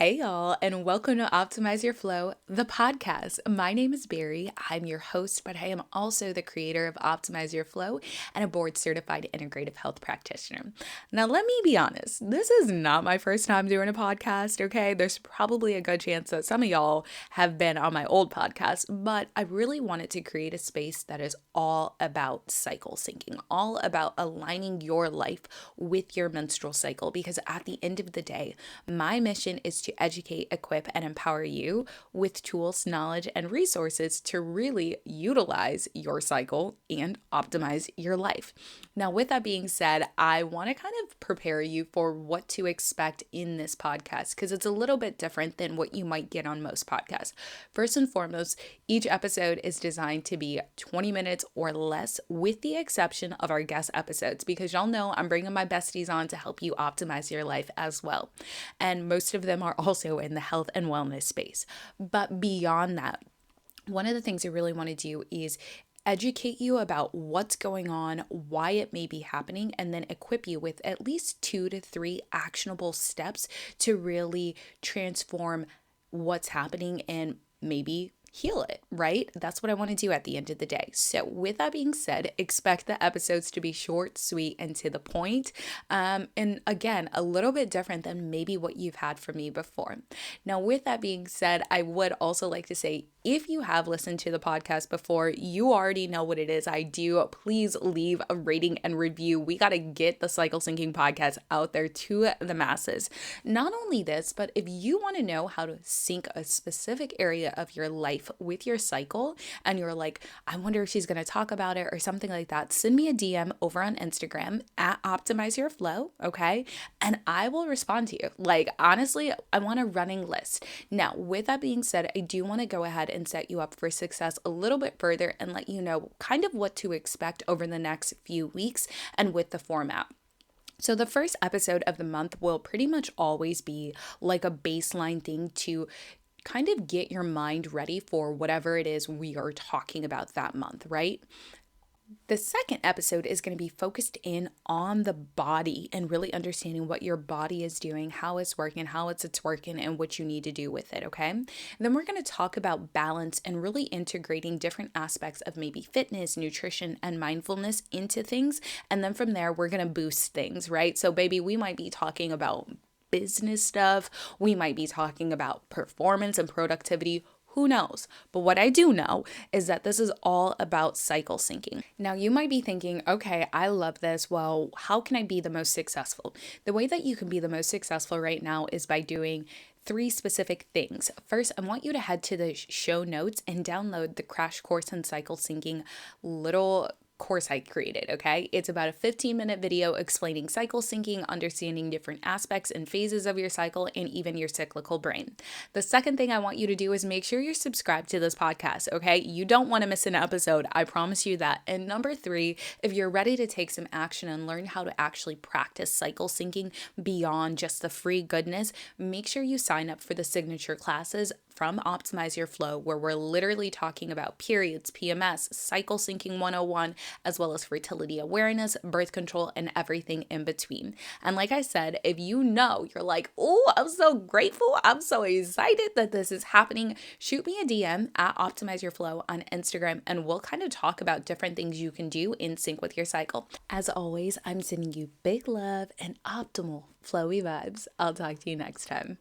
Hey y'all, and welcome to Optimize Your Flow, the podcast. My name is Berri. I'm your host, but I am also the creator of Optimize Your Flow and a board certified integrative health practitioner. Now, let me be honest, this is not my first time doing a podcast, okay? There's probably a good chance that some of y'all have been on my old podcast, but I really wanted to create a space that is all about cycle syncing, all about aligning your life with your menstrual cycle, because at the end of the day, my mission is to educate, equip, and empower you with tools, knowledge, and resources to really utilize your cycle and optimize your life. Now, with that being said, I want to kind of prepare you for what to expect in this podcast because it's a little bit different than what you might get on most podcasts. First and foremost, each episode is designed to be 20 minutes or less, with the exception of our guest episodes, because y'all know I'm bringing my besties on to help you optimize your life as well. And most of them are also in the health and wellness space. But beyond that, one of the things I really want to do is educate you about what's going on, why it may be happening, and then equip you with at least 2 to 3 actionable steps to really transform what's happening and maybe heal it, right? That's what I want to do at the end of the day. So with that being said, expect the episodes to be short, sweet, and to the point. And again, a little bit different than maybe what you've had from me before. Now, with that being said, I would also like to say, if you have listened to the podcast before, you already know what it is I do. Please leave a rating and review. We got to get the Cycle Syncing podcast out there to the masses. Not only this, but if you want to know how to sync a specific area of your life with your cycle, and you're like, I wonder if she's going to talk about it or something like that, send me a DM over on Instagram at Optimize Your Flow, okay? And I will respond to you. Like, honestly, I want a running list. Now, with that being said, I do want to go ahead and set you up for success a little bit further and let you know kind of what to expect over the next few weeks and with the format. So the first episode of the month will pretty much always be like a baseline thing to kind of get your mind ready for whatever it is we are talking about that month, right? The second episode is going to be focused in on the body and really understanding what your body is doing, how it's working, how it's working, and what you need to do with it, okay? And then we're going to talk about balance and really integrating different aspects of maybe fitness, nutrition, and mindfulness into things. And then from there, we're going to boost things, right? So baby, we might be talking about business stuff. We might be talking about performance and productivity. Who knows? But what I do know is that this is all about cycle syncing. Now, you might be thinking, okay, I love this. Well, how can I be the most successful? The way that you can be the most successful right now is by doing 3 specific things. First, I want you to head to the show notes and download the Crash Course in Cycle Syncing little course I created, okay? It's about a 15-minute video explaining cycle syncing, understanding different aspects and phases of your cycle, and even your cyclical brain. The second thing I want you to do is make sure you're subscribed to this podcast, okay? You don't want to miss an episode, I promise you that. And number 3, if you're ready to take some action and learn how to actually practice cycle syncing beyond just the free goodness, make sure you sign up for the signature classes from Optimize Your Flow, where we're literally talking about periods, PMS, cycle syncing 101, as well as fertility awareness, birth control, and everything in between. And like I said, if you know, you're like, oh, I'm so grateful, I'm so excited that this is happening, shoot me a DM at Optimize Your Flow on Instagram, and we'll kind of talk about different things you can do in sync with your cycle. As always, I'm sending you big love and optimal flowy vibes. I'll talk to you next time.